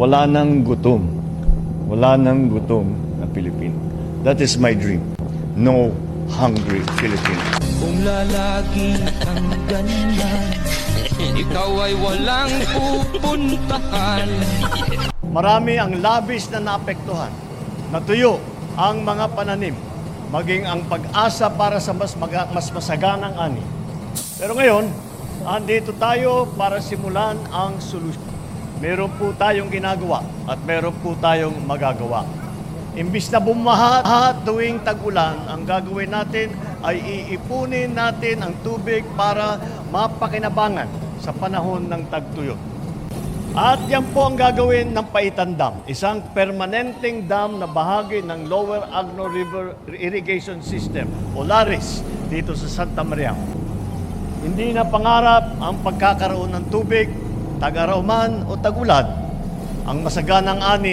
wala nang gutom. Wala nang gutom na Pilipino. That is my dream. No hungry Filipino. Kung lalagi kang ganyan, ikaw ay walang pupuntahan. Marami ang labis na naapektuhan. Natuyo ang mga pananim, maging ang pag-asa para sa mas masaganang ani. Pero ngayon, andito tayo para simulan ang solusyon. Meron po tayong ginagawa at meron po tayong magagawa. Imbis na bumaha tuwing tag-ulan, ang gagawin natin ay iipunin natin ang tubig para mapakinabangan sa panahon ng tagtuyot. At yan po ang gagawin ng Paitan Dam, isang permanenteng dam na bahagi ng Lower Agno River Irrigation System o LARIS dito sa Santa Maria. Hindi na pangarap ang pagkakaroon ng tubig, tag-araw man o tag-ulan, ang masaganang ani